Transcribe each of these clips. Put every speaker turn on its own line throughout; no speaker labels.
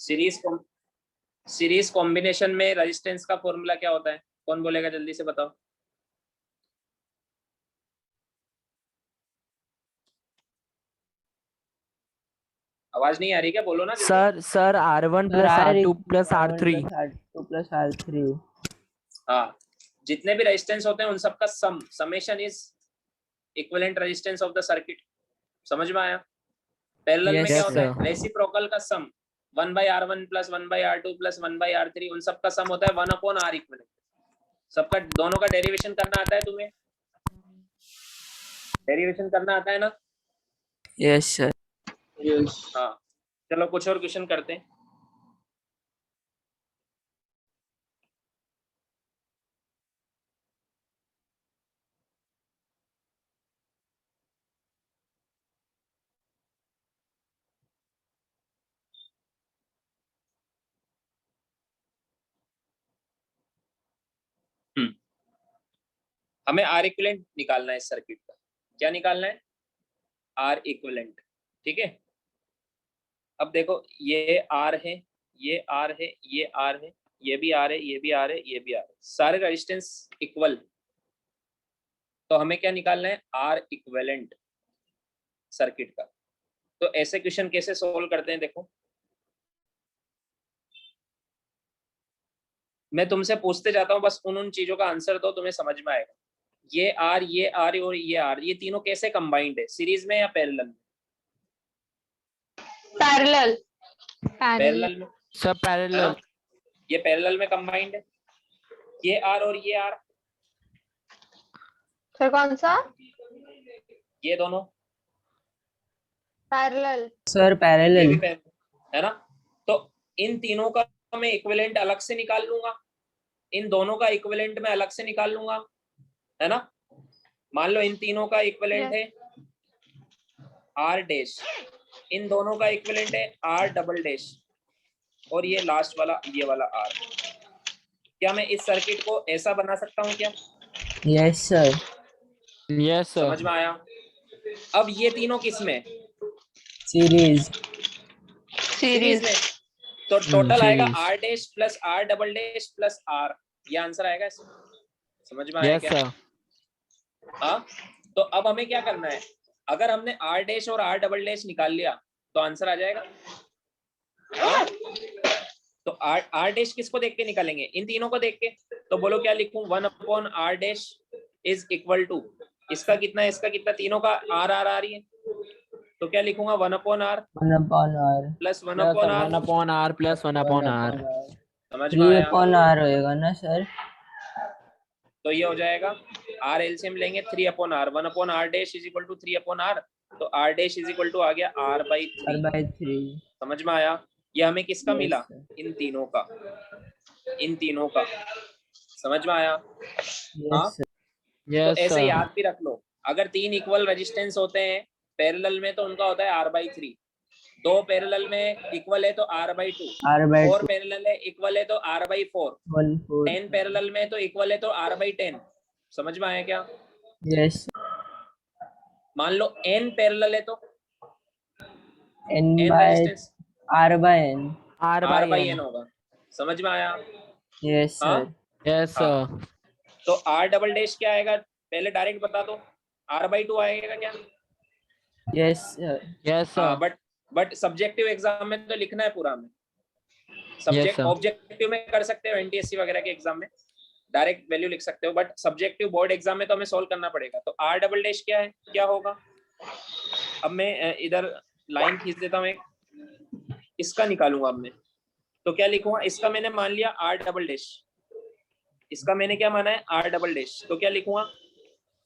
Series series combination में resistance का formula क्या होता है? कौन बोलेगा, जल्दी से बताओ। आवाज नहीं आ रही क्या? बोलो ना।
Sir R1 plus R2 plus R3
plus R3।
हाँ, जितने भी रेजिस्टेंस होते हैं उन सबका summation is equivalent resistance of the circuit. समझ में आया? पैरेलल में क्या होता है? रेसिप्रोकल का सम 1/R1 plus 1/R2 plus 1/R3, उन सबका सम होता है 1/R इक्विवेलेंट। सबका दोनों का डेरिवेशन करना आता है तुम्हें? डेरिवेशन करना आता है ना?
Yes sir.
यस। हाँ, चलो कुछ और क्वेश्चन करते हैं। हमें आर इक्विवेलेंट निकालना है इस सर्किट का। क्या निकालना है? R equivalent. ठीक है, अब देखो ये आर है, ये आर है, ये आर है, ये भी आर है, ये भी आर है, ये भी आर है, सारे रेजिस्टेंस इक्वल। तो हमें क्या निकालना है? आर इक्विवेलेंट सर्किट का। तो ऐसे क्वेश्चन कैसे सोल्व करते हैं? देखो, मैं तुमसे पूछते जाता हूँ, बस उन चीजों का आंसर दो, तुम्हें समझ में आएगा। ये आर, ये आर और ये आर, ये तीनों कैसे कंबाइंड है? सीरीज में या पैरेलल में?
पैरेलल।
पैरेलल में।
सब पैरेलल।
ये पैरेलल में कंबाइंड है, ये आर और ये आर।
सर कौन सा?
ये दोनों
पैरेलल।
सर पैरेलल
है ना? तो इन तीनों का मैं इक्विवेलेंट अलग से निकाल लूंगा, इन दोनों का इक्विवेलेंट मैं अलग से निकाल लूंगा, है ना? मान लो इन तीनों का इक्विवेलेंट है आर डैश, इन दोनों का इक्विवेलेंट है आर डबल डैश, और ये लास्ट वाला, ये वाला आर। क्या मैं इस सर्किट को ऐसा बना सकता हूँ क्या?
Yes sir.
Yes sir.
समझ में आया? अब ये तीनों किस में?
सीरीज
में। तो टोटल आएगा R dash plus R double dash plus R, ये आंसर आएगा इसमें। समझ में आया क्या? हाँ, तो अब हमें क्या करना है? अगर हमने आर डैश और आर डबल डैश निकाल लिया तो आंसर आ जाएगा। हाँ? तो आर डैश किसको देख के निकालेंगे? इन तीनों को देख के। तो बोलो क्या लिखूं? 1/R dash is equal to, इसका कितना है, इसका कितना, तीनों का आर आर आ रही है, तो क्या लिखूंगा? 1/R plus
1/R plus 1/R।
समझ में आया?
3/R होएगा ना सर?
तो ये हो जाएगा, आर एलसीएम लेंगे 3/R, 1/R dash is equal to 3/R, तो R dash is equal to आ गया R/3। समझ में आया? ये हमें किसका मिला? इन तीनों का, इन तीनों का। समझ में आया? हाँ, तो ऐसे याद भी रख लो, अगर तीन इक्वल रेजिस्टेंस होते हैं पैरेलल में तो उनका होता है R/3, दो पैरेलल में इक्वल है तो R/2, फोर पैरेलल है इक्वल है तो R/4, 10 पैरेलल में तो इक्वल है तो R/10। समझ में आया क्या?
यस।
मान लो n पैरेलल है तो
n
रेजिस्टेंस
R/n
R/n होगा। समझ में आया?
Yes sir.
Yes sir.
तो R डबल डैश क्या आएगा? पहले डायरेक्ट बता दो, R/2 आएगा क्या?
Yes sir.
Yes sir.
But subjective exam में तो लिखना है पूरा में। सब्जेक्ट ऑब्जेक्टिव में कर सकते हो, एनटीएससी वगैरह के एग्जाम में डायरेक्ट वैल्यू लिख सकते हो, बट सब्जेक्टिव बोर्ड एग्जाम में तो हमें सोल्व करना पड़ेगा। तो R डबल डैश क्या है, क्या होगा? अब मैं इधर लाइन खींच देता हूँ, इसका निकालूंगा अब मैं। तो क्या लिखूंगा? इसका मैंने मान लिया R डबल डैश, इसका मैंने क्या माना है? R double dash. तो क्या लिखूंगा?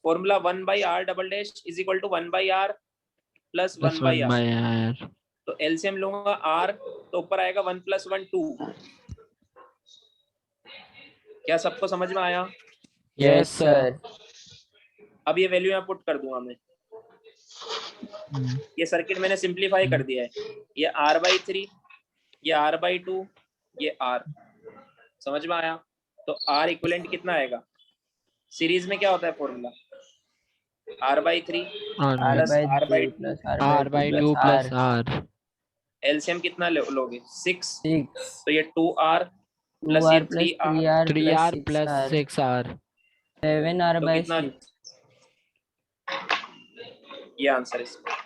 Formula 1/R double dash is equal to 1/R plus 1/R। तो एलसीएम लूंगा R, तो ऊपर आएगा 1 + 1 2। क्या सबको समझ में आया?
Yes sir.
अब ये वैल्यू यहाँ पुट कर दूंगा मैं। ये सर्किट मैंने सिंपलीफाई कर दिया है, ये R/3, ये R/2, ये R। समझ में आया? तो R इक्विवेलेंट कितना आएगा? सीरीज में क्या होता है formula? R/3 plus R/2
R/2 plus R।
LCM कितना लोगे 6,
6
तो ये 2r
2r
प्लस ये
plus
3r
3r
3r
plus
plus
6r
6r.
7r
तो
by
कितना
6
ये आंसर इसका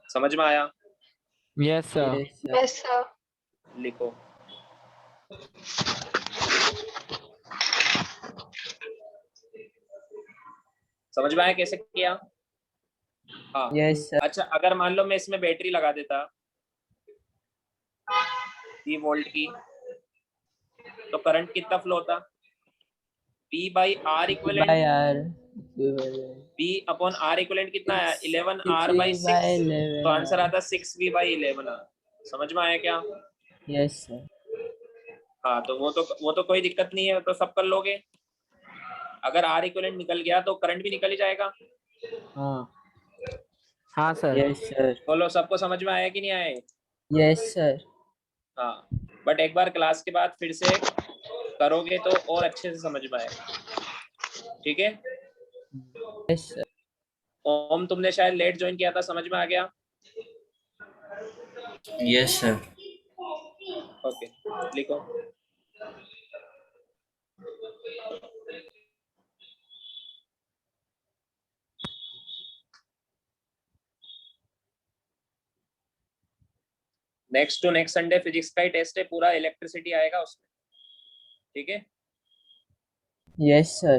समझ में आया?
Yes sir.
yes sir
Yes, sir.
लिखो समझ में आया कैसे किया? हाँ
yes sir
अच्छा अगर मान लो मैं इसमें बैटरी लगा देता 3 वोल्ट की तो करंट कितना फ्लो होता? P by R
by
equivalent
r equivalent
P upon R equivalent कितना आया 11r बाई 6
by
तो आंसर
11r
आता 6v बाई 11r। समझ में आया क्या?
yes sir
हाँ तो वो तो कोई दिक्कत नहीं है, तो सब कर लोगे। अगर आर इक्विवेलेंट निकल गया तो करंट भी निकल ही जाएगा।
हाँ सर।
yes sir
बोलो सबको समझ में आया कि नहीं आया?
yes sir
हाँ बट एक बार क्लास के बाद फिर से करोगे तो और अच्छे से समझ में आएगा, ठीक है?
yes sir
ओम तुमने शायद लेट ज्वाइन किया था, समझ में आ गया?
Yes, sir.
ओके लिखो next to next Sunday physics का ही टेस्ट है, पूरा इलेक्ट्रिसिटी आएगा उसमें, ठीक है?
yes sir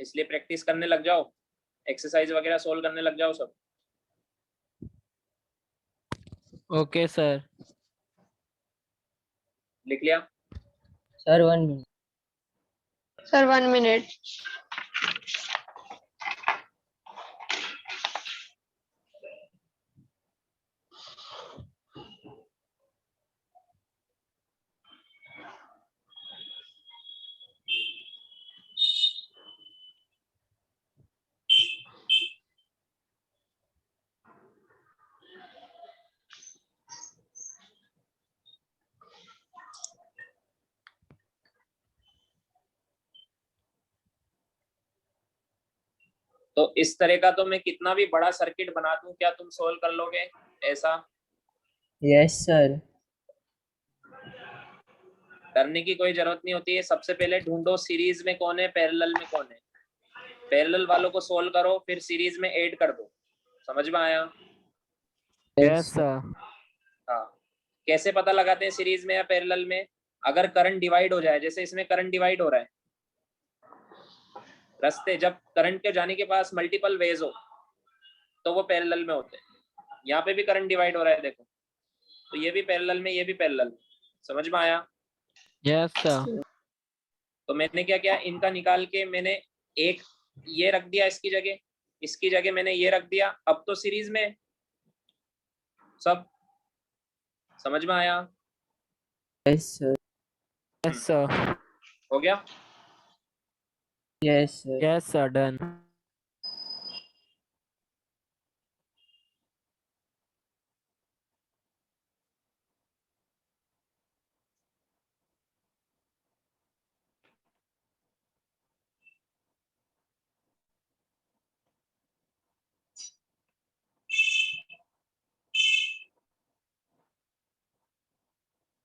इसलिए प्रैक्टिस करने लग जाओ, एक्सरसाइज वगैरह सोल्व करने लग जाओ सब।
Okay sir.
लिख लिया?
sir 1 minute
Sir, 1 minute.
तो इस तरह का तो मैं कितना भी बड़ा सर्किट बना दूं, क्या तुम सोल्व कर लोगे ऐसा?
yes sir
करने की कोई जरूरत नहीं होती है। सबसे पहले ढूंढो सीरीज में कौन है, पैरेलल में कौन है। पैरेलल वालों को सोल्व करो, फिर सीरीज में ऐड कर दो। समझ में आया?
Yes sir.
हाँ कैसे पता लगाते हैं सीरीज में या पैरेलल में? अगर करंट डिवाइड हो जाए, जैसे इसमें करंट डिवाइड हो रहा है, रास्ते जब करंट के जाने के पास मल्टीपल वेज हो तो वो पैरेलल में होते हैं। यहाँ पे भी करंट डिवाइड हो रहा है देखो, तो ये भी पैरेलल में, ये भी पैरेलल में। समझ में आया?
Yes sir.
तो मैंने क्या किया, इनका निकाल के मैंने एक ये रख दिया इसकी जगह मैंने ये रख दिया। अब तो सीरीज में है सब। समझ में आया?
yes sir
Yes sir.
हो गया?
yes sir
Yes sir. Done.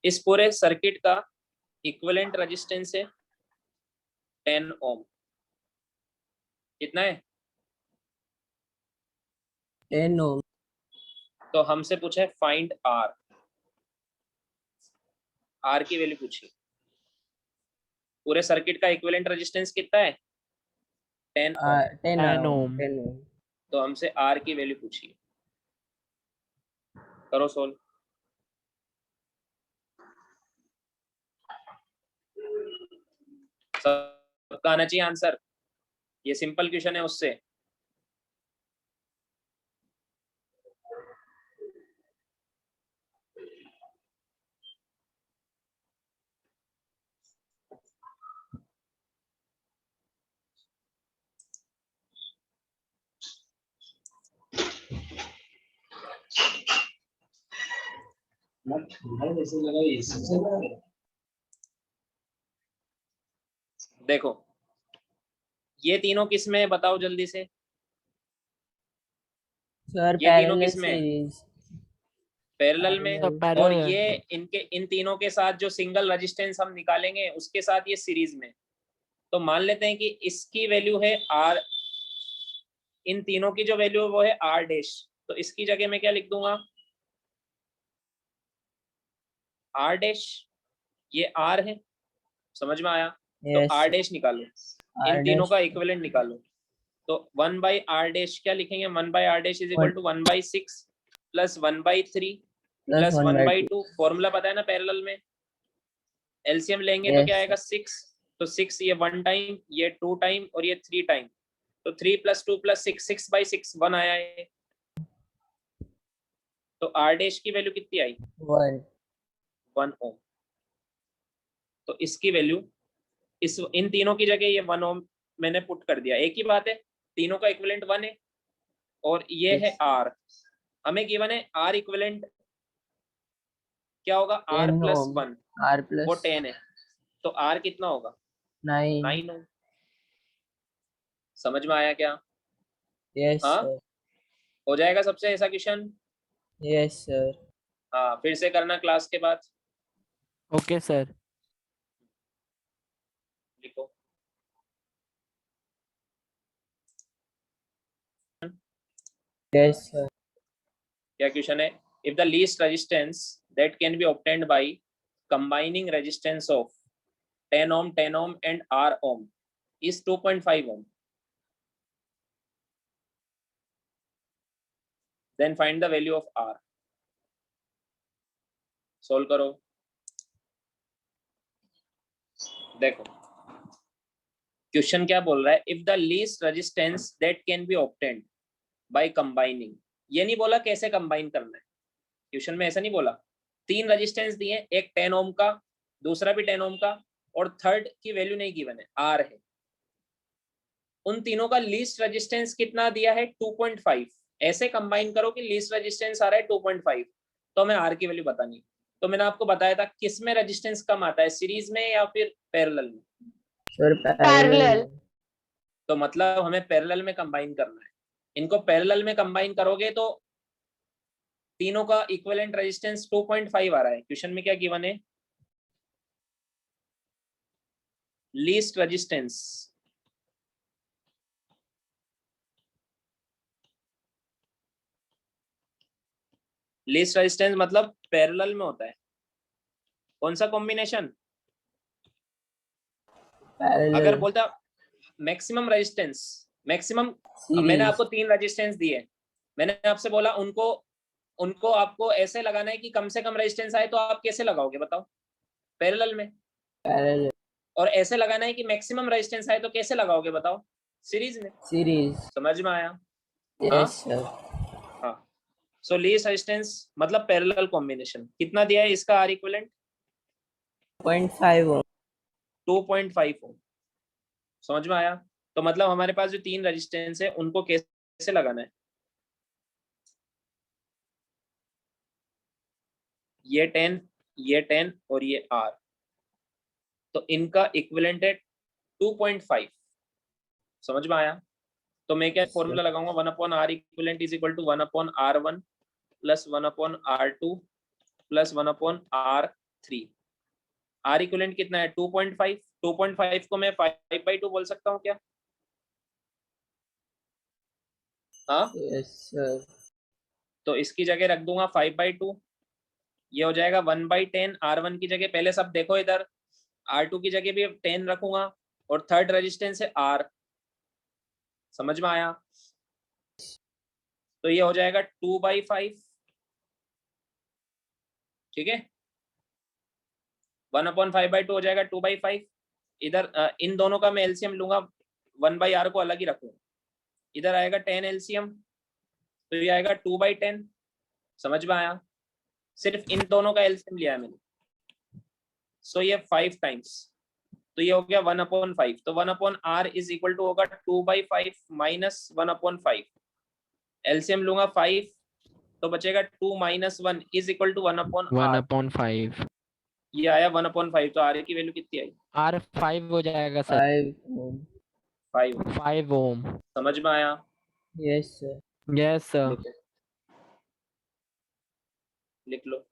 इस पूरे सर्किट का इक्विवेलेंट रेजिस्टेंस है 10 ओम। कितना है?
10 ohm
तो हमसे पूछा है फाइंड आर। आर की वैल्यू पूछी। पूरे सर्किट का इक्विवेलेंट रेजिस्टेंस कितना है? 10 ओम।
10
10
ohm
ohm.
10 ohm
तो हमसे आर की वैल्यू पूछी। करो सोल्व। सबका आना चाहिए आंसर, ये सिंपल क्वेश्चन है उससे। देखो ये तीनों किस में है बताओ जल्दी से।
sir
ये तीनों
parallel
किस में है?
series
पैरेलल में,
तो
और
पैरेलल
ये इनके इन तीनों के साथ जो सिंगल रेजिस्टेंस हम निकालेंगे उसके साथ ये सीरीज में। तो मान लेते हैं कि इसकी वैल्यू है आर, इन तीनों की जो वैल्यू है वो है आर डैश। तो इसकी जगह मैं क्या लिख दूंगा, आर डैश, ये आर है, समझ में आया? तो
yes
आर
sir.
डैश निकालो, इन
R
तीनों
dash
का इक्विवेलेंट निकालो। तो 1/r डैश क्या लिखेंगे, 1/r dash is equal to 1/6 plus 1/3
plus
plus
1 by 2
1/2। Formula पता है ना पैरेलल में, एलसीएम लेंगे तो
yes
क्या आएगा 6। तो 6 ये 1 टाइम, ये 2 टाइम और ये 3 टाइम। तो 3 + 2 + 6, 6/6 1 आया है। तो आर डैश की वैल्यू कितनी आई,
1
1 ओम। तो इसकी वैल्यू इस इन तीनों की जगह ये 1 ओम मैंने पुट कर दिया। एक ही बात है, तीनों का इक्विवेलेंट 1 है और ये है
yes
आर। हमें गिवन है आर इक्विवेलेंट क्या होगा, आर
10
प्लस
ohm
1,
R
वो
plus
10 है। तो आर कितना होगा,
9
9 ओम। समझ में आया क्या?
yes
हाँ,
sir
हो जाएगा सबसे ऐसा क्वेश्चन।
yes sir
हाँ, फिर से करना क्लास के बाद।
Okay sir.
लिखो,
yes sir
क्या क्वेश्चन है, if the least resistance that can be obtained by combining resistance of 10 ohm 10 ohm and r ohm is 2.5 ohm, then find the value of r। Solve करो। देखो question क्या बोल रहा है, if the least resistance that can be obtained by combining. ये नहीं बोला कैसे कंबाइन करना है, क्वेश्चन में ऐसा नहीं बोला। 3 रेजिस्टेंस दिए, एक 10 ओम का, दूसरा भी 10 ओम का, और थर्ड की वैल्यू नहीं गिवन है, आर है। उन तीनों का लीस्ट रेजिस्टेंस कितना दिया है, 2.5। ऐसे कंबाइन करो कि लीस्ट रेजिस्टेंस आ रहा है 2.5, तो हमें आर की वैल्यू बतानी। तो मैंने आपको बताया था किस में रेजिस्टेंस कम आता है, सीरीज में या फिर पैरेलल में।
sir
Parallel.
तो मतलब हमें पैरेलल में कंबाइन करना है। इनको पैरेलल में कंबाइन करोगे तो तीनों का इक्विवेलेंट रेजिस्टेंस 2.5 आ रहा है। क्वेश्चन में क्या गिवन है, लीस्ट रेजिस्टेंस। लीस्ट रेजिस्टेंस मतलब पैरेलल में होता है, कौन सा कॉम्बिनेशन। अगर
parallel
बोलता मैक्सिमम रेजिस्टेंस, मैक्सिमम, मैंने
series
आपको 3 रेजिस्टेंस दिए, मैंने आपसे बोला उनको उनको आपको ऐसे लगाना है कि कम से कम रेजिस्टेंस आए, तो आप कैसे लगाओगे बताओ, पैरेलल में।
parallel
और ऐसे लगाना है कि मैक्सिमम रेजिस्टेंस आए, तो कैसे लगाओगे बताओ, सीरीज में।
series
समझ में आया? हाँ
yes sir
हाँ। सो लीस्ट रेजिस्टेंस मतलब पैरेलल कॉम्बिनेशन। कितना दिया है इसका आर इक्विवेलेंट,
0.5 ohm
2.5 ओम। समझ में आया? तो मतलब हमारे पास जो 3 रेजिस्टेंस है उनको कैसे लगाना है, ये 10, ये 10 और ये R, तो इनका इक्विवेलेंट है 2.5। समझ में आया? तो मैं क्या फॉर्मूला लगाऊंगा, 1/r equivalent is equal to 1/r1 plus 1/r2 plus 1/r3। R equivalent कितना है 2.5। 2.5 को मैं 5/2 बोल सकता हूँ क्या? हाँ,
yes sir
तो इसकी जगह रख दूंगा 5/2। ये हो जाएगा 1/10। R1 की जगह पहले सब देखो इधर, R2 की जगह भी 10 रखूंगा, और थर्ड रेजिस्टेंस है R। समझ में आया? तो ये हो जाएगा 2/5। ठीक है, 1/5/2 हो जाएगा 2/5। इधर इन दोनों का मैं एलसीएम लूंगा, 1/r को अलग ही रखूंगा। इधर आएगा 10 एलसीएम, तो ये आएगा 2/10। समझ में आया? सिर्फ इन दोनों का एलसीएम लिया है मैंने। सो ये 5 टाइम्स, तो ये हो गया 1/5। तो 1/r इज इक्वल टू होगा 2/5 माइनस 1/5। एलसीएम लूंगा 5, तो बचेगा 2 - 1 इज इक्वल टू 1/r।
1/5।
ये आया 1/5। तो r की वैल्यू कितनी आई,
R 5 हो जाएगा सर।
5 ohm
5।
5 ohm।
समझ में आया?
yes sir
yes sir.
लिखो, लिख लो।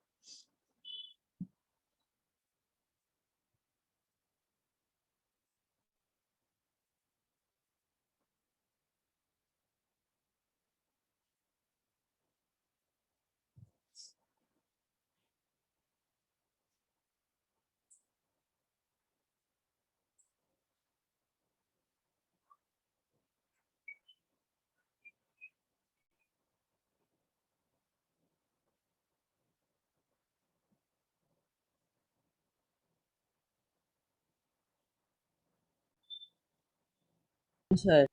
सर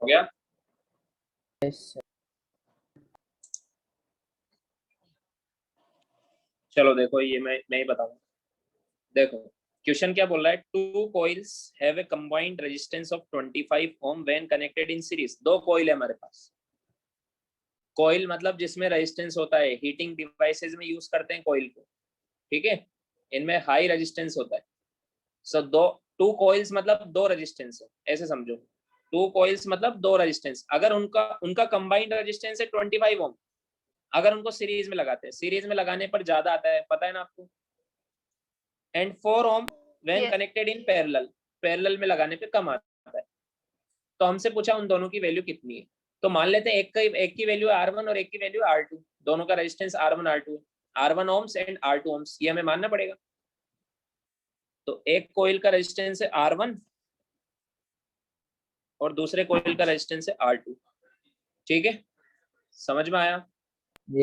हो गया?
Yes sir.
चलो देखो, ये मैं ही बताऊंगा। देखो क्वेश्चन क्या बोल रहा है, two coils have a combined resistance of 25 ohm when connected in series. दो कॉइल है हमारे पास। कॉइल मतलब जिसमें रेजिस्टेंस होता है, हीटिंग डिवाइसेस में यूज करते हैं कॉइल को, ठीक है, इनमें हाई रेजिस्टेंस होता है। सो दो, टू कॉइल्स मतलब दो रेजिस्टेंस है, ऐसे समझो। टू कॉइल्स मतलब दो रेजिस्टेंस, अगर उनका उनका कंबाइंड रेजिस्टेंस है 25 ओम, अगर उनको सीरीज में लगाते हैं, सीरीज में लगाने पर ज्यादा आता है, पता है ना आपको। And 4 ohm when
Yes.
Connected in parallel, parallel में लगाने पे कम आता है। तो हमसे पूछा उन दोनों की वैल्यू कितनी है। तो मान लेते हैं एक की वैल्यू R1 और एक की वैल्यू R2, दोनों का रेजिस्टेंस R1 R2 है, R1 ohms and R2 ohms, ये हमें मानना पड़ेगा। तो एक कोइल का रेजिस्टेंस है R1 और दूसरे कोइल का रेजिस्टेंस है R2, ठीक है, समझ में आया? अब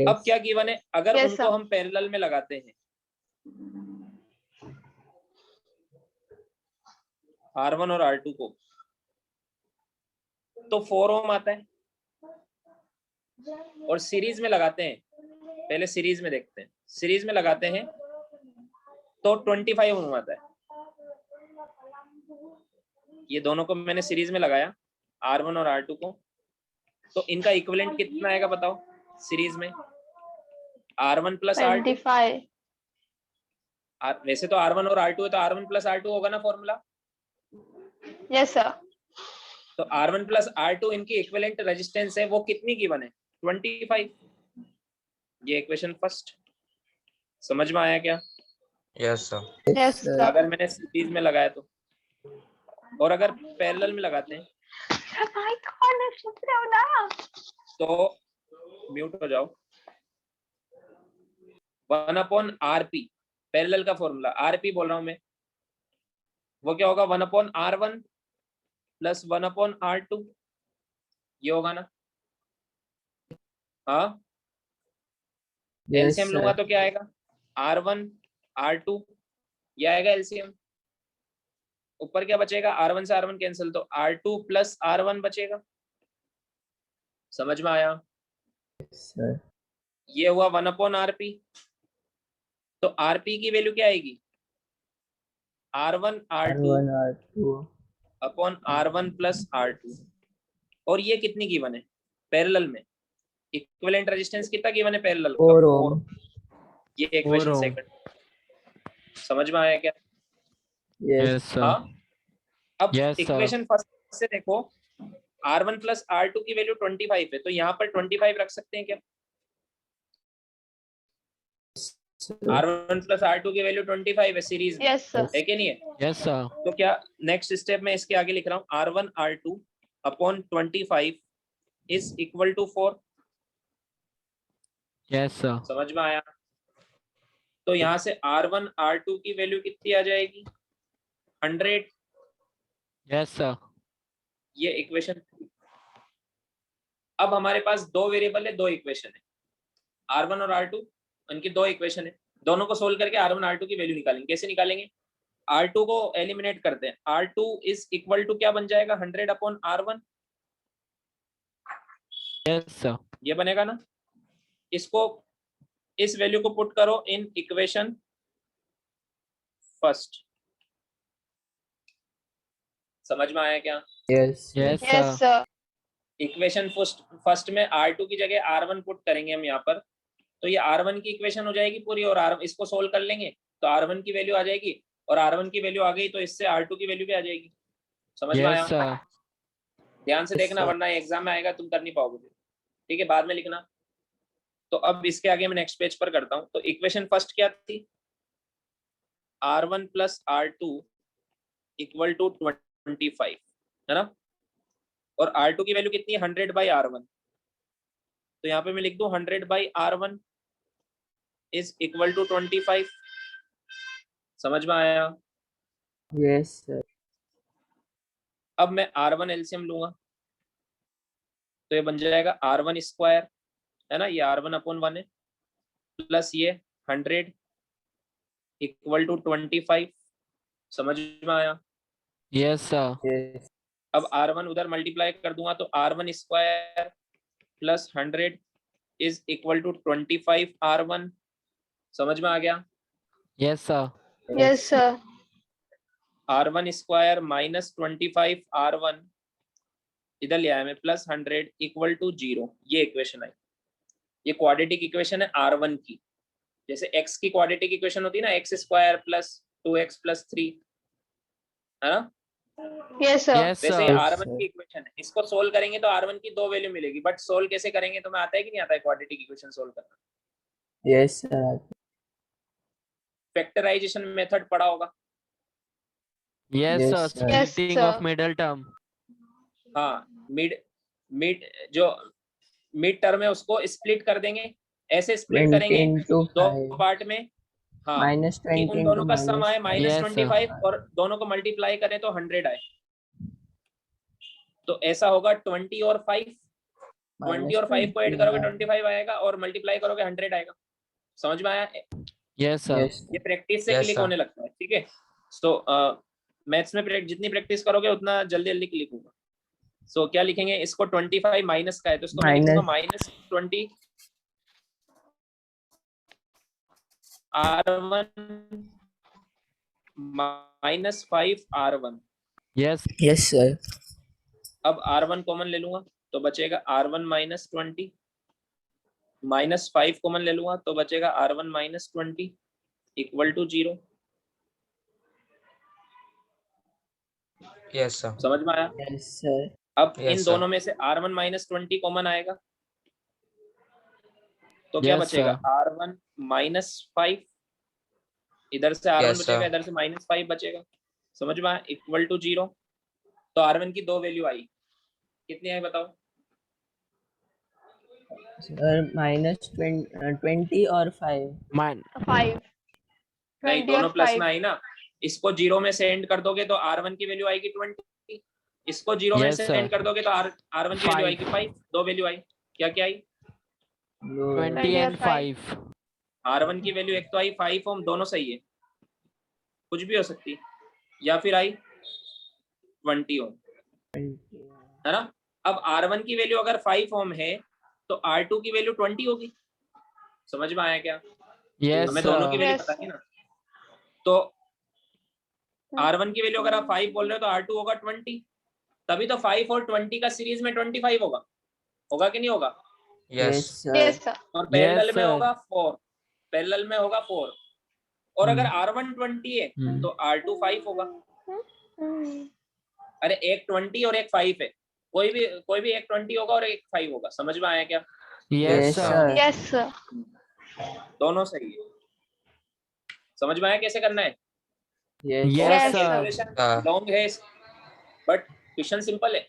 यस
क्या गिवन है, अगर
Yes,
उनको
sir.
हम पैरेलल में लगाते हैं, R1 और R2 को, तो 4 ओम आता है। और सीरीज में लगाते हैं, पहले सीरीज में देखते हैं, सीरीज में लगाते हैं तो 25 ओम आता है। ये दोनों को मैंने सीरीज में लगाया, R1 और R2 को, तो इनका इक्विवेलेंट कितना आएगा बताओ सीरीज में? R1 plus R2।
25.
वैसे तो R1 और R2 है, तो R1 प्लस R2 होगा ना फॉर्मूला।
Yes, sir.
तो R1 प्लस R2 इनकी इक्विवेलेंट रेजिस्टेंस है, वो कितनी गिवन है? 25। ये इक्वेशन फर्स्ट, समझ में आया क्या?
Yes sir.
Yes,
sir.
sir.
अगर मैंने सीरीज में लगाया तो, और अगर पैरेलल में लगाते हैं
भाई कौन है, चुप रहो ना।
तो म्यूट हो जाओ। 1/RP पैरेलल का फॉर्मूला, RP बोल रहा हूं मैं, वो क्या होगा? 1/R1 प्लस 1/R2, ये होगा ना? हाँ,
यस
एलसीएम लूंगा
सर।
तो क्या आएगा? R1 R2, ये आएगा एलसीएम। ऊपर क्या बचेगा? R1 से R1 कैंसिल, तो R2 प्लस R1 बचेगा। समझ में आया?
सर
ये हुआ 1/RP। तो RP की वैल्यू क्या आएगी? R1 R2
R1 R2
upon R1 plus R2। और ये कितनी गिवन है पैरेलल में? इक्विवेलेंट रेजिस्टेंस कितना गिवन है पैरेलल का?
4
4।
ओम।
ये इक्वेशन
4 ओम।
सेकंड, समझ में आया क्या?
Yes
yes sir.
हाँ, अब
Yes, sir.
इक्वेशन फर्स्ट से देखो, R1 प्लस R2 की वैल्यू 25 है, तो यहाँ पर 25 रख सकते हैं क्या? R1 प्लस R2 की वैल्यू 25 है सीरीज में,
Yes, sir.
है कि नहीं है?
Yes, sir.
तो क्या नेक्स्ट स्टेप में इसके आगे लिख रहा हूँ, R1 R2 upon 25 is equal to 4।
Yes, sir.
समझ में आया? तो यहाँ से R1 R2 की वैल्यू कितनी आ जाएगी? 100।
Yes, sir.
ये इक्वेशन। अब हमारे पास दो वेरिएबल है, दो इक्वेशन है, R1 और R2, उनकी दो इक्वेशन है। दोनों को सोल्व करके R1 R2 की वैल्यू निकालेंगे। कैसे निकालेंगे? R2 को एलिमिनेट करते हैं, R2 इज इक्वल टू क्या बन जाएगा? 100/R1,
Yes, sir.
ये बनेगा ना? इसको, इस वैल्यू को पुट करो इन इक्वेशन फर्स्ट। समझ में आया क्या?
Yes
Yes,
Yes,
sir.
sir.
Equation first में R2 की जगह R1 पुट करेंगे हम यहाँ पर, तो ये R1 की इक्वेशन हो जाएगी पूरी, और इसको सोल्व कर लेंगे तो R1 की वैल्यू आ जाएगी, और R1 की वैल्यू आ गई तो इससे R2 की वैल्यू भी आ जाएगी। समझ में आया?
Yes, sir.
ध्यान से
Yes,
देखना,
sir.
वरना एग्जाम में आएगा तुम कर नहीं पाओगे। ठीक है, बाद में लिखना। तो अब इसके आगे मैं नेक्स्ट पेज पर करता हूं। तो इक्वेशन फर्स्ट क्या थी, R1 plus R2 equal to 25, है ना, और R2 की वैल्यू कितनी है, 100/R1। तो यहाँ पे मैं लिख दूं 100/R1 इज इक्वल टू 25। समझ में आया?
Yes, sir.
अब मैं R1 एलसीएम लूंगा तो ये बन जाएगा R1 स्क्वायर, है ना, ये R1/1 है, प्लस ये 100 इक्वल टू 25। समझ में आया?
Yes, sir.
Yes.
अब R1 उधर मल्टीप्लाई कर दूंगा तो R1 square plus 100 is equal to 25 R1। समझ में आ गया?
Yes, sir.
Yes, sir.
R1 square minus 25 R1 इधर ले आया मैं, प्लस 100 इक्वल टू 0। ये इक्वेशन आई, ये क्वाड्रेटिक इक्वेशन है R1 की। जैसे x की क्वाड्रेटिक इक्वेशन होती है ना, x square plus 2x plus 3, है ना,
Yes, sir.
Yes,
वैसे
sir.
R1 की इक्वेशन है। इसको सोल्व करेंगे तो R1 की 2 वैल्यू मिलेगी, बट सोल्व कैसे करेंगे तुम्हें आता है कि नहीं आता है क्वाड्रेटिक इक्वेशन सोल्व करना?
Yes, sir.
फैक्टराइजेशन मेथड पढ़ा होगा।
Yes,
Yes,
sir.
sir.
Yes,
Splitting
sir.
of middle term.
हाँ, जो मिड टर्म है उसको स्प्लिट कर देंगे, ऐसे स्प्लिट
20
करेंगे
into
दो
5.
पार्ट में। हाँ,
Minus
कि
20
उन दोनों
into
का सम आए
minus
Yes, sir.
-25 और दोनों को मल्टीप्लाई करें तो 100 आए। तो ऐसा होगा 20 और 5, 20 और 5 को ऐड करोगे 25 आएगा और मल्टीप्लाई करोगे 100 आएगा। समझ में आया?
Yes, sir.
Yes.
ये प्रैक्टिस से
Yes,
क्लिक
sir.
होने लगता है, ठीक है। तो मैथ्स में जितनी प्रैक्टिस करोगे उतना जल्दी जल्दी क्लिक होगा। सो क्या लिखेंगे, इसको 25 माइनस का है तो इसको मैं लिखूंगा -20 R1 -5 R1।
Yes.
Yes, sir.
अब R1 कॉमन ले लूंगा तो बचेगा R1 -20, -5 कॉमन ले लूंगा तो बचेगा R1 -20 equal to 0।
Yes, sir.
समझ में आया?
Yes, sir.
अब
Yes,
इन
sir.
दोनों में से R1 -20 कॉमन आएगा तो क्या
Yes,
बचेगा,
sir.
R1 -5, इधर से R1
Yes,
बचेगा,
sir.
इधर से -5 बचेगा। समझ में आया? Equal to 0। तो R1 की 2 वैल्यू आई, कितनी आई बताओ?
Sir, minus 20 or 5.
Mine.
5.
नहीं,
20
दोनों
और
प्लस
5.
में आई ना। इसको 0 में से एंड कर दोगे तो R1 की वैल्यू आएगी 20, इसको 0 में
Yes,
से
sir.
एंड कर दोगे तो R1 की वैल्यू आएगी 5। 2 वैल्यू आई, क्या क्या आई?
No.
20 and 5.
R1 की वैल्यू एक तो आई 5 ओम, दोनों सही है, कुछ भी हो सकती है, या फिर आई 20 ओम,
20.
है ना। अब R1 की वैल्यू अगर 5 ओम है तो R2 की वैल्यू 20 होगी। समझ में आया क्या?
Yes,
हमें दोनों की
sir.
Value
Yes.
पता है ना। तो R1 की वैल्यू अगर आप 5 बोल रहे हो तो R2 होगा 20, तभी तो 5 और 20 का सीरीज में 25 होगा, होगा कि नहीं होगा?
Yes,
Yes.
sir.
Yes, sir.
और पैरेलल
Yes,
में
sir.
होगा 4, पैरेलल में होगा 4। और अगर R1 20 है तो R2 5 होगा। अरे एक 20 और एक 5 है, कोई भी एक 20 होगा और एक 5 होगा। समझ में आया क्या?
Yes,
Yes,
sir.
sir.
Yes, sir.
दोनों सही है। समझ में आया कैसे करना है?
Yes.
Yes,
Yes,
sir.
Calculation
हाँ.
लॉन्ग है बट क्वेश्चन सिंपल है।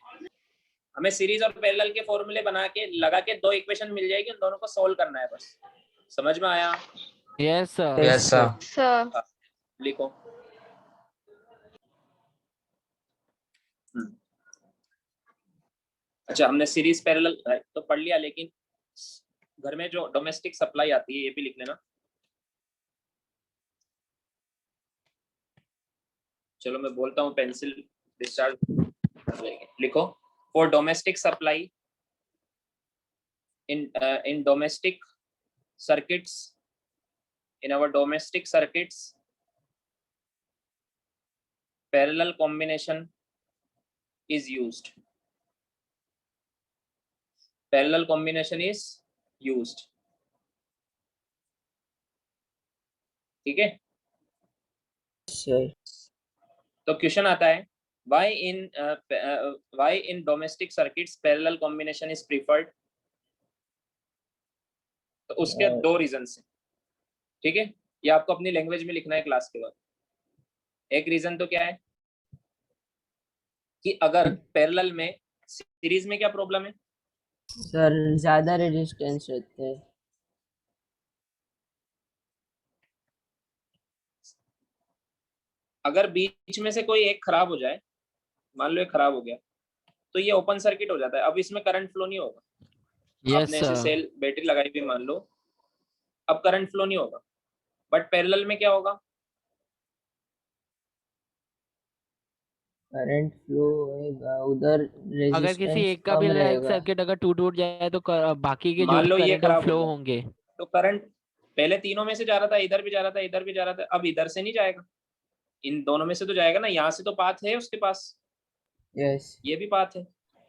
हमें सीरीज और पैरेलल के फॉर्मूले बना के लगा के 2 इक्वेशन मिल जाएगी, उन दोनों को सॉल्व करना है बस। समझ में आया?
Yes, sir.
Yes, sir.
Sir.
लिखो। अच्छा, हमने सीरीज पैरेलल तो पढ़ लिया, लेकिन घर में जो डोमेस्टिक सप्लाई आती है ये भी लिख लेना। चलो मैं बोलता हूँ, पेंसिल डिस्चार्ज लिखो। For domestic supply in domestic circuits, in our domestic circuits, parallel combination is used. Parallel combination is used. ठीक है?
Sir.
तो क्वेश्चन आता है, why in domestic circuits parallel combination is preferred? तो उसके दो रीजन है, ठीक है। ये आपको अपनी लैंग्वेज में लिखना है क्लास के बाद। एक रीजन तो क्या है कि अगर पैरेलल में, सीरीज में क्या प्रॉब्लम है
सर ज्यादा रेजिस्टेंस रहते हैं।
अगर बीच में से कोई एक खराब हो जाए, मान लो ये खराब हो गया, तो ये ओपन सर्किट हो जाता है। अब इसमें करंट फ्लो नहीं होगा।
Yes,
आपने ऐसे
sir.
सेल बैटरी लगाई हुई मान लो, अब करंट फ्लो नहीं होगा। बट पैरेलल में क्या होगा,
करंट फ्लो होएगा उधर,
अगर किसी
रेजिस्टेंस
एक का भी
कम
लाइक
रहेगा।
सर्किट अगर टूट जाए तो बाकी के जो
मान
भी
लो ये
करंट है
खराब हो
फ्लो
गया,
होंगे।
तो करंट पहले तीनों में से जा रहा था, इधर भी जा रहा था, इधर भी जा रहा था, अब इधर से नहीं जाएगा, इन दोनों में से तो जाएगा ना। यहाँ से तो पाथ है उसके पास,
यस
ये भी पाथ है,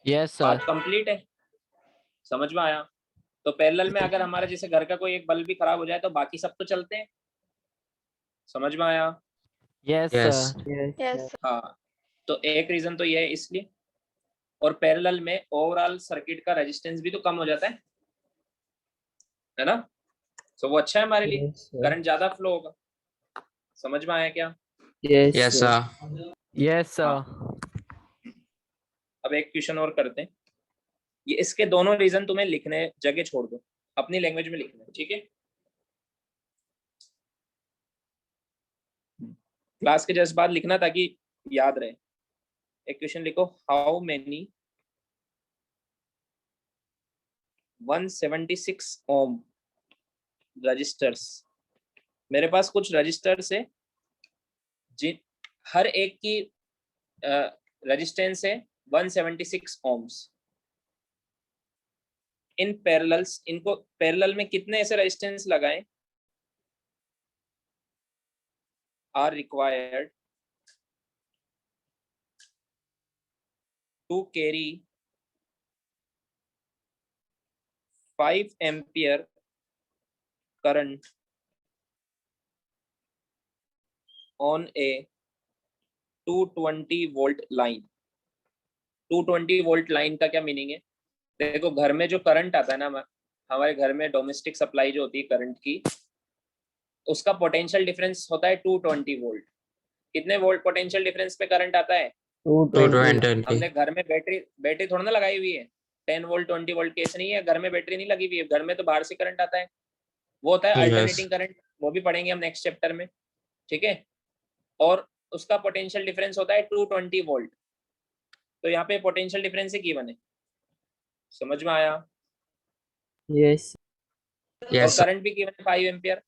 यस सर।
पाथ कंप्लीट है। समझ में आया। तो पैरेलल में अगर हमारे जैसे घर का कोई एक बल्ब भी खराब हो जाए तो बाकी सब तो चलते हैं। समझ में आया।
Yes
Yes.
Sir.
Yes
Yes.
हाँ, तो एक रीजन तो ये है इसलिए। और पैरेलल में ओवरऑल सर्किट का रेजिस्टेंस भी तो कम हो जाता है ना। तो वो अच्छा है हमारे लिए,
यस
करंट ज्यादा फ्लो होगा। समझ में आया क्या।
Yes
Yes, sir.
Yes sir.
अब एक क्वेश्चन और करते हैं। ये इसके दोनों रीजन तुम्हें लिखने जगह छोड़ दो, अपनी लैंग्वेज में लिखना है, ठीक है। क्लास के जस्ट बाद लिखना ताकि याद रहे। एक क्वेश्चन लिखो, हाउ मेनी 176 ओम रजिस्टर्स। मेरे पास कुछ रजिस्टर्स है जिन हर एक की रेजिस्टेंस है 176 ओम्स। इन पैरेलल्स, इनको पैरेलल में कितने ऐसे रेजिस्टेंस लगाएं are required to carry 5 ampere current on a 220 volt line. 220 volt line का क्या मीनिंग है। देखो घर में जो करंट आता है ना, हमारे घर में डोमेस्टिक सप्लाई जो होती है करंट की, उसका पोटेंशियल डिफरेंस होता है 220 वोल्ट। कितने वोल्ट पोटेंशियल डिफरेंस पे करंट आता है।
220
हमने घर में बैटरी थोड़ा ना लगाई हुई है, 10 वोल्ट 20 वोल्ट केस नहीं है, घर में बैटरी नहीं लगी हुई है, घर में तो बाहर से करंट आता है, वो होता है
Yes.
Alternating current. वो भी पढ़ेंगे हम नेक्स्ट चैप्टर में, ठीक है। और उसका पोटेंशियल डिफरेंस होता है 220 वोल्ट। तो यहाँ पे पोटेंशियल डिफरेंस ही गिवन है। समझ में आया।
यस
और
Yes, sir.
करंट भी गिवन है 5 एम्पियर,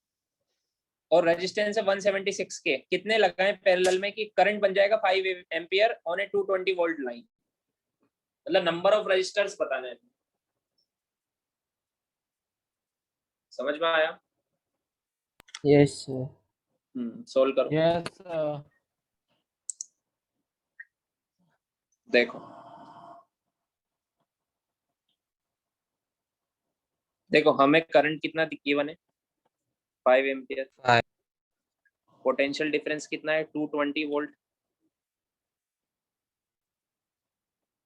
और रेजिस्टेंस है 176 के। कितने लगाएं पैरेलल में कि करंट बन जाएगा 5 ampere on a 220 volt line. मतलब नंबर ऑफ रजिस्टर्स बताना है। समझ में आया।
यस सर
सोल्व करो।
Yes sir.
देखो देखो हमें करंट कितना गिवन है 5 एम्पियर।
5.
पोटेंशियल डिफरेंस कितना है 220 वोल्ट।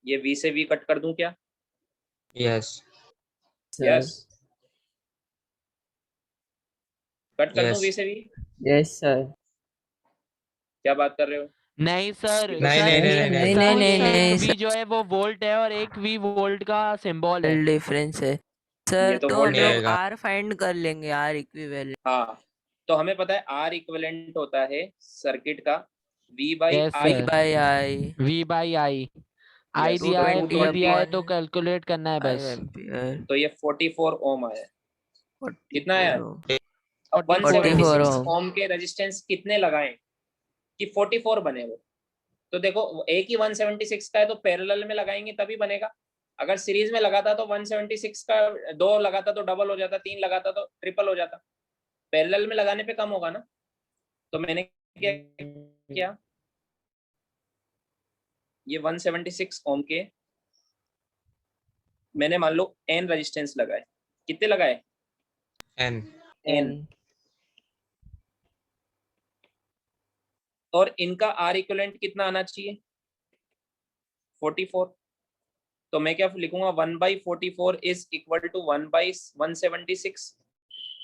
ये V से V कट कर दूं क्या।
Yes.
यस, कट कर दूं
Yes.
V से V।
यस सर
क्या बात कर रहे हो।
नहीं सर।
नहीं,
सर,
नहीं, नहीं,
एक-
नहीं,
सर,
नहीं, नहीं,
एक
नहीं,
V जो है वो वोल्ट है और एक V वोल्ट का सिंबल है।
डिफरेंस है
ये
सर।
तो
तो
वोल्ट
हम लोग
रहेगा।
आर फाइंड कर लेंगे, आर इक्विवेलेंट।
हाँ, तो हमें पता है R इक्विवेलेंट होता है सर्किट का V by
Yes,
I।
sir.
By I
V by I. I
Yes,
दिया है,
220
V दिया है,
वाट।
तो कैलकुलेट करना है
5
बस।
एम्पियर
तो ये 44 ओम आया। कितना आया।
44
अब
44
176
ओम।
ओम के रेजिस्टेंस कितने लगाएं कि 44 बने वो। तो देखो एक ही 176 का है, तो पैरेलल में लगाएंगे तभी बनेगा। अगर सीरीज में लगाता तो 176 का 2 लगाता तो डबल हो जाता, 3 लगाता तो ट्रिपल हो जाता। पैरेलल में लगाने पे कम होगा ना। तो मैंने क्या किया, ये 176 ओम के मैंने मान लो n रेजिस्टेंस लगाए। कितने लगाए
N.
n। और इनका R इक्विवेलेंट कितना आना चाहिए 44। तो मैं क्या लिखूंगा 1/44 इज इक्वल टू 1/176।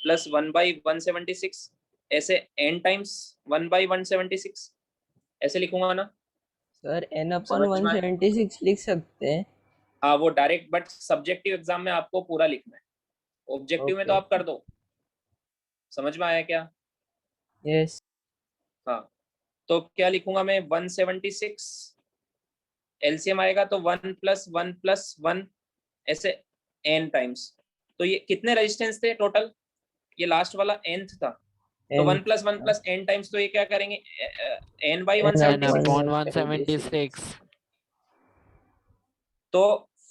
प्लस 1/176 ऐसे n टाइम्स 1/176 ऐसे लिखूंगा ना।
सर n अपन
समझ में आया?
176 लिख सकते हैं।
हाँ वो डायरेक्ट, बट सब्जेक्टिव एग्जाम में आपको पूरा लिखना है, ऑब्जेक्टिव में तो
Okay.
आप कर दो। समझ में आया क्या?
यस
हाँ तो क्या लिखूंगा मैं, 176 एलसीएम आएगा तो 1 + 1 + 1 ऐसे n टाइम्स। तो ये कितने रेजिस्टेंस थे टोटल, ये लास्ट वाला nth था, तो 1 + 1 + n टाइम्स, तो ये क्या करेंगे
n
n/176।
upon 176
तो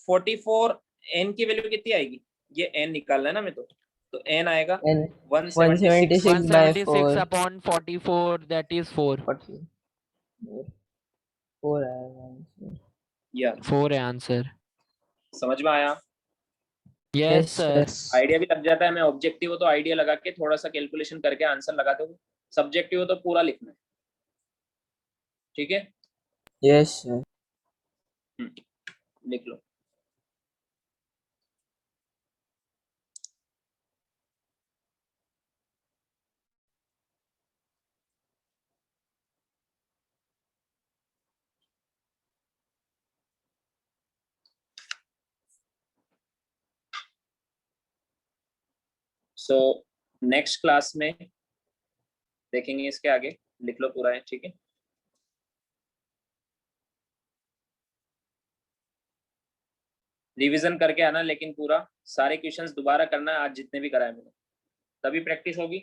44 n की वैल्यू कितनी आएगी, ये n निकालना है ना मैं तो n आएगा
n
176
176 upon 44 that is 4
4 आएगा।
या
4 है आंसर।
समझ में आया?
Yes sir.
आइडिया भी लग जाता है, मैं ऑब्जेक्टिव हो तो आइडिया लगा के थोड़ा सा कैलकुलेशन करके आंसर लगाते हो, सब्जेक्टिव हो तो पूरा लिखना है, ठीक है?
Yes sir.
लिख लो। सो नेक्स्ट क्लास में देखेंगे इसके आगे, लिख लो पूरा है, ठीक है? रिवीजन करके आना, लेकिन पूरा सारे क्वेश्चंस दोबारा करना है आज जितने भी कराए मैंने, तभी प्रैक्टिस होगी,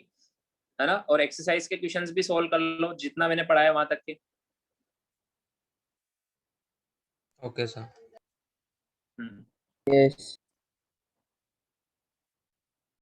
है ना? और एक्सरसाइज के क्वेश्चंस भी सॉल्व कर लो जितना मैंने पढ़ाया वहां तक के।
Okay, sir.
यस